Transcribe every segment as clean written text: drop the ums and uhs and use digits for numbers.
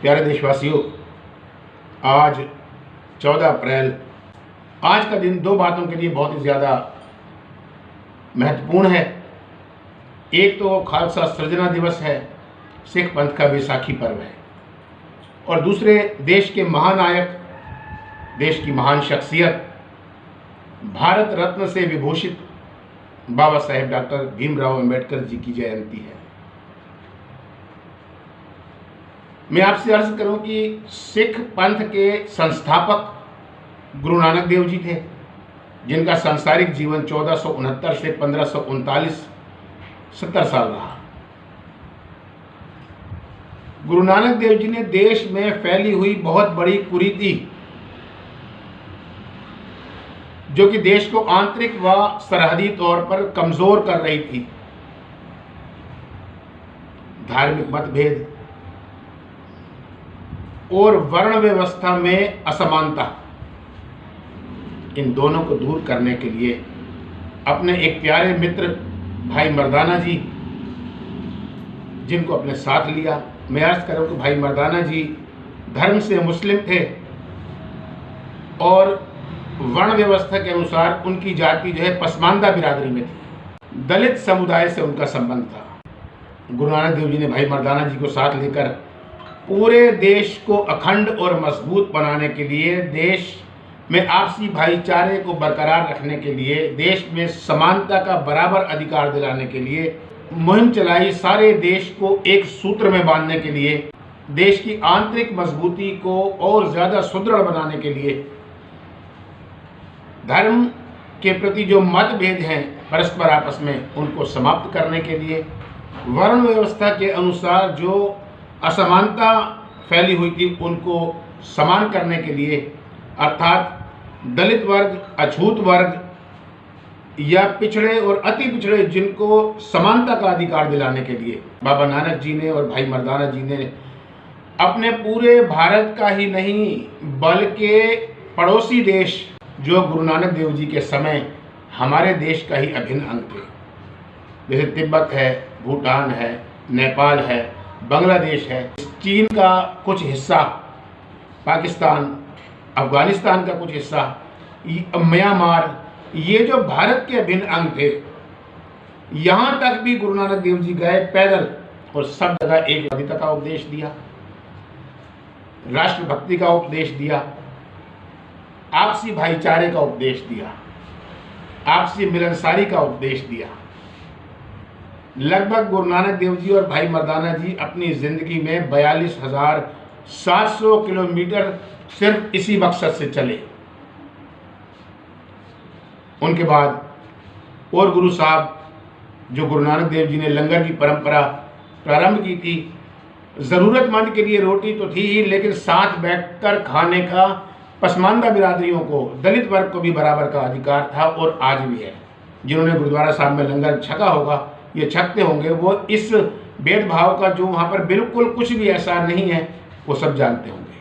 प्यारे देशवासियों, आज 14 अप्रैल, आज का दिन दो बातों के लिए बहुत ही ज़्यादा महत्वपूर्ण है। एक तो खालसा सृजना दिवस है, सिख पंथ का बैसाखी पर्व है, और दूसरे देश के महानायक, देश की महान शख्सियत, भारत रत्न से विभूषित बाबा साहेब डॉक्टर भीमराव अंबेडकर जी की जयंती है। मैं आपसे अर्ज करूं कि सिख पंथ के संस्थापक गुरु नानक देव जी थे, जिनका सांसारिक जीवन 1469 से 1539 70 साल रहा। गुरु नानक देव जी ने देश में फैली हुई बहुत बड़ी कुरीति, जो कि देश को आंतरिक व सरहदी तौर पर कमजोर कर रही थी, धार्मिक मतभेद और वर्ण व्यवस्था में असमानता, इन दोनों को दूर करने के लिए अपने एक प्यारे मित्र भाई मर्दाना जी, जिनको अपने साथ लिया। मैं अर्ज करूं कि भाई मर्दाना जी धर्म से मुस्लिम थे और वर्ण व्यवस्था के अनुसार उनकी जाति जो है पसमानदा बिरादरी में थी, दलित समुदाय से उनका संबंध था। गुरु नानक देव जी ने भाई मर्दाना जी को साथ लेकर पूरे देश को अखंड और मजबूत बनाने के लिए, देश में आपसी भाईचारे को बरकरार रखने के लिए, देश में समानता का बराबर अधिकार दिलाने के लिए मुहिम चलाई। सारे देश को एक सूत्र में बांधने के लिए, देश की आंतरिक मजबूती को और ज़्यादा सुदृढ़ बनाने के लिए, धर्म के प्रति जो मतभेद हैं परस्पर आपस में, उनको समाप्त करने के लिए, वर्ण व्यवस्था के अनुसार जो असमानता फैली हुई थी उनको समान करने के लिए, अर्थात दलित वर्ग, अछूत वर्ग या पिछड़े और अति पिछड़े, जिनको समानता का अधिकार दिलाने के लिए बाबा नानक जी ने और भाई मर्दाना जी ने अपने पूरे भारत का ही नहीं बल्कि पड़ोसी देश जो गुरु नानक देव जी के समय हमारे देश का ही अभिन्न अंग थे, जैसे तिब्बत है, भूटान है, नेपाल है, बांग्लादेश है, चीन का कुछ हिस्सा, पाकिस्तान, अफगानिस्तान का कुछ हिस्सा, म्यांमार, ये जो भारत के अभिन्न अंग थे, यहाँ तक भी गुरु नानक देव जी गए पैदल और सब जगह एकता का उपदेश दिया, राष्ट्रभक्ति का उपदेश दिया, आपसी भाईचारे का उपदेश दिया, आपसी मिलनसारी का उपदेश दिया। लगभग गुरु नानक देव जी और भाई मर्दाना जी अपनी जिंदगी में 42,700 किलोमीटर सिर्फ इसी मकसद से चले। उनके बाद और गुरु साहब, जो गुरु नानक देव जी ने लंगर की परंपरा प्रारंभ की थी, ज़रूरतमंद के लिए रोटी तो थी ही, लेकिन साथ बैठकर खाने का पसमानदा बिरादरियों को, दलित वर्ग को भी बराबर का अधिकार था और आज भी है। जिन्होंने गुरुद्वारा साहब में लंगर छका होगा, ये छकते होंगे, वो इस भेदभाव का जो वहाँ पर बिल्कुल कुछ भी ऐसा नहीं है, वो सब जानते होंगे।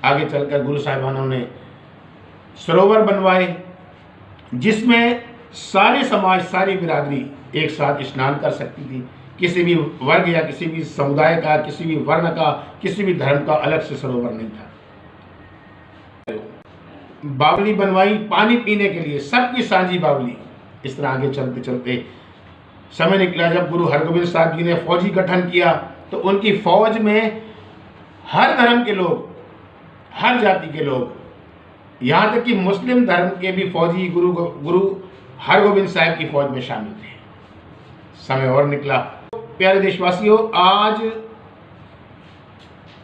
आगे चलकर गुरु साहिबानों ने सरोवर बनवाए, जिसमें सारे समाज, सारी बिरादरी एक साथ स्नान कर सकती थी। किसी भी वर्ग या किसी भी समुदाय का, किसी भी वर्ण का, किसी भी धर्म का अलग से सरोवर नहीं था। बावली बनवाई पानी पीने के लिए, सबकी सांझी बावली। इस तरह आगे चलते चलते समय निकला जब गुरु हरगोबिंद साहब जी ने फौजी गठन किया, तो उनकी फौज में हर धर्म के लोग, हर जाति के लोग, यहाँ तक कि मुस्लिम धर्म के भी फौजी गुरु हरगोबिंद साहब की फौज में शामिल थे। समय और निकला। प्यारे देशवासियों, आज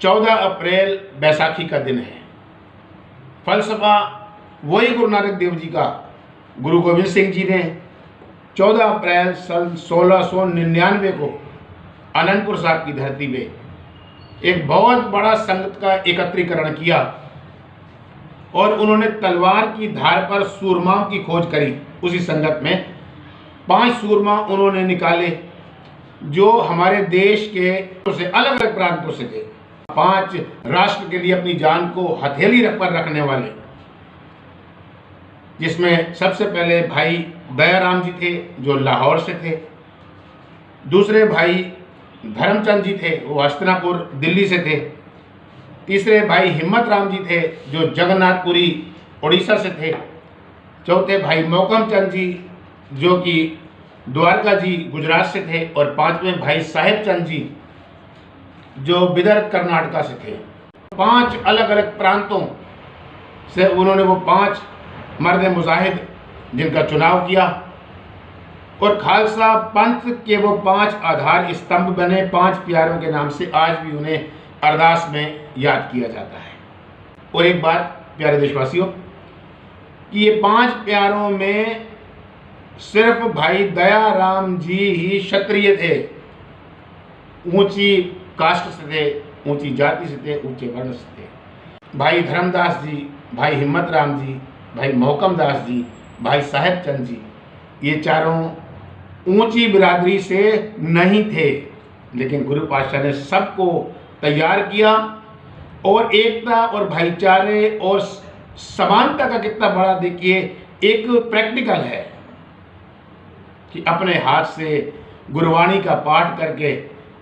14 अप्रैल बैसाखी का दिन है। फलसफा वही गुरु नानक देव जी का, गुरु गोविंद सिंह जी ने 14 अप्रैल सन 1699 को आनंदपुर साहब की धरती पे एक बहुत बड़ा संगत का एकत्रीकरण किया और उन्होंने तलवार की धार पर सूरमाओं की खोज करी। उसी संगत में 5 सूरमा उन्होंने निकाले जो हमारे देश के से अलग अलग प्रांतों से थे। 5 राष्ट्र के लिए अपनी जान को हथेली पर रखने वाले, जिसमें सबसे पहले भाई दयाराम जी थे जो लाहौर से थे, दूसरे भाई धर्मचंद जी थे, वो हस्तिनापुर दिल्ली से थे। तीसरे भाई हिम्मत राम जी थे, जो जगन्नाथपुरी उड़ीसा से थे। चौथे भाई मोहकम चंद जी, जो कि द्वारका जी गुजरात से थे। और पांचवें भाई साहेब चंद जी, जो बिदर कर्नाटका से थे। 5 अलग अलग प्रांतों से उन्होंने वो 5 मर्द मुजाहिद जिनका चुनाव किया, और खालसा पंथ के वो 5 आधार स्तंभ बने। 5 प्यारों के नाम से आज भी उन्हें अरदास में याद किया जाता है। और एक बात प्यारे देशवासियों, कि ये 5 प्यारों में सिर्फ भाई दया राम जी ही क्षत्रिय थे, ऊंची कास्ट से थे, ऊंची जाति से थे, ऊंचे वर्ण से थे। भाई धर्मदास जी, भाई हिम्मत राम जी, भाई मोहकम दास जी, भाई साहेब चंद जी, ये चारों ऊंची बिरादरी से नहीं थे, लेकिन गुरु पातशाह ने सबको तैयार किया। और एकता और भाईचारे और समानता का कितना बड़ा देखिए एक प्रैक्टिकल है कि अपने हाथ से गुरबाणी का पाठ करके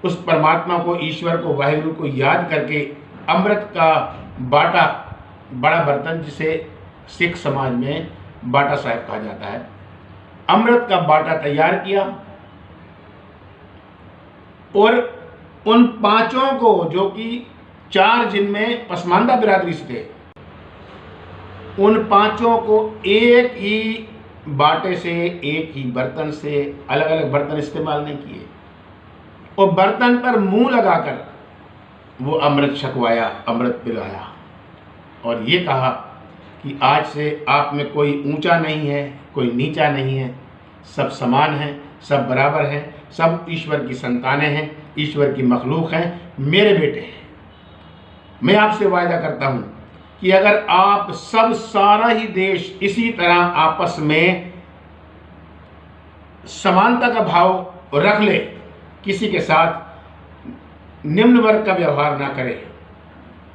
उस परमात्मा को, ईश्वर को, वाहिगुरु को याद करके अमृत का बाटा, बड़ा बर्तन जिसे सिख समाज में बाटा साहिब कहा जाता है, अमृत का बाटा तैयार किया। और उन 5 को, जो कि 4 जिनमें पसमानदा बिरादरी से थे, उन 5 को एक ही बाटे से, एक ही बर्तन से, अलग अलग बर्तन इस्तेमाल नहीं किए, और बर्तन पर मुंह लगाकर वो अमृत छकवाया, अमृत पिलाया, और ये कहा कि आज से आप में कोई ऊंचा नहीं है, कोई नीचा नहीं है, सब समान हैं, सब बराबर हैं, सब ईश्वर की संतानें हैं, ईश्वर की मखलूक हैं, मेरे बेटे हैं। मैं आपसे वायदा करता हूं कि अगर आप सब, सारा ही देश इसी तरह आपस में समानता का भाव रख ले, किसी के साथ निम्न वर्ग का व्यवहार ना करे,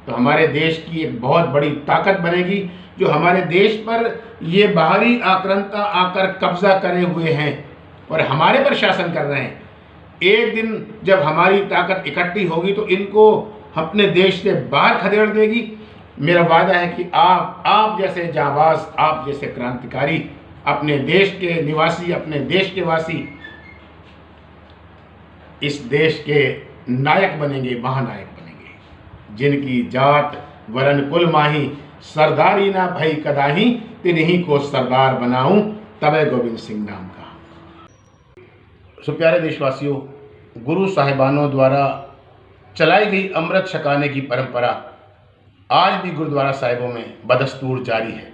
तो हमारे देश की एक बहुत बड़ी ताकत बनेगी। जो हमारे देश पर ये बाहरी आक्रांता आकर कब्जा करे हुए हैं और हमारे पर शासन कर रहे हैं, एक दिन जब हमारी ताकत इकट्ठी होगी तो इनको अपने देश से बाहर खदेड़ देगी। मेरा वादा है कि आप जैसे जांबाज, आप जैसे क्रांतिकारी, अपने देश के निवासी, अपने देश के वासी इस देश के नायक बनेंगे, महानायक बनेंगे, जिनकी जात वरन कुल माही, सरदारी ना भई कदाही, तिन्हीं को सरदार बनाऊं, तबे गोविंद सिंह नाम का। सो प्यारे देशवासियों, गुरु साहिबानों द्वारा चलाई गई अमृत छकाने की परंपरा आज भी गुरुद्वारा साहिबों में बदस्तूर जारी है।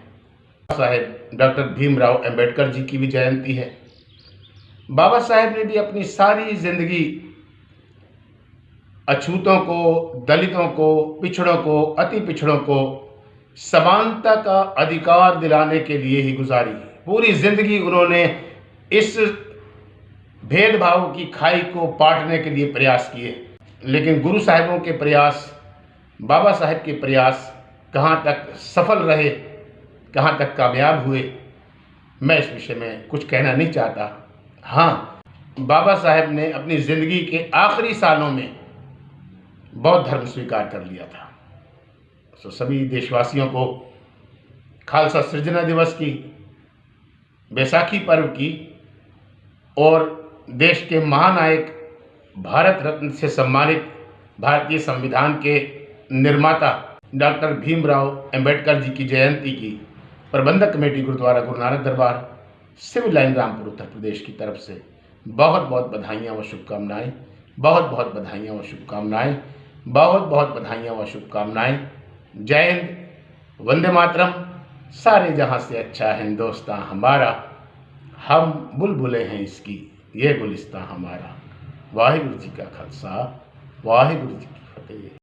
साहेब डॉक्टर भीमराव अंबेडकर जी की भी जयंती है। बाबा साहेब ने भी अपनी सारी जिंदगी अछूतों को, दलितों को, पिछड़ों को, अति पिछड़ों को समानता का अधिकार दिलाने के लिए ही गुजारी। पूरी जिंदगी उन्होंने इस भेदभाव की खाई को पाटने के लिए प्रयास किए, लेकिन गुरु साहिबों के प्रयास, बाबा साहेब के प्रयास कहाँ तक सफल रहे, कहाँ तक कामयाब हुए, मैं इस विषय में कुछ कहना नहीं चाहता। हाँ, बाबा साहेब ने अपनी ज़िंदगी के आखिरी सालों में बौद्ध धर्म स्वीकार कर लिया था। तो सभी देशवासियों को खालसा सृजना दिवस की, बैसाखी पर्व की और देश के महानायक, भारत रत्न से सम्मानित भारतीय संविधान के निर्माता डॉक्टर भीमराव अंबेडकर जी की जयंती की प्रबंधक कमेटी गुरुद्वारा गुरु नानक दरबार, सिविल लाइन रामपुर उत्तर प्रदेश की तरफ से बहुत बहुत बधाइयाँ व शुभकामनाएँ, बहुत बहुत बधाइयाँ व शुभकामनाएँ, बहुत बहुत बधाइयाँ व शुभकामनाएँ। जय हिंद, वंदे मातरम। सारे जहाँ से अच्छा हिंदुस्तान हमारा, हम बुलबुलें हैं इसकी, ये गुलिस्तान हमारा। वाहिगुरु जी का खालसा, वाहिगुरु जी की फतेह।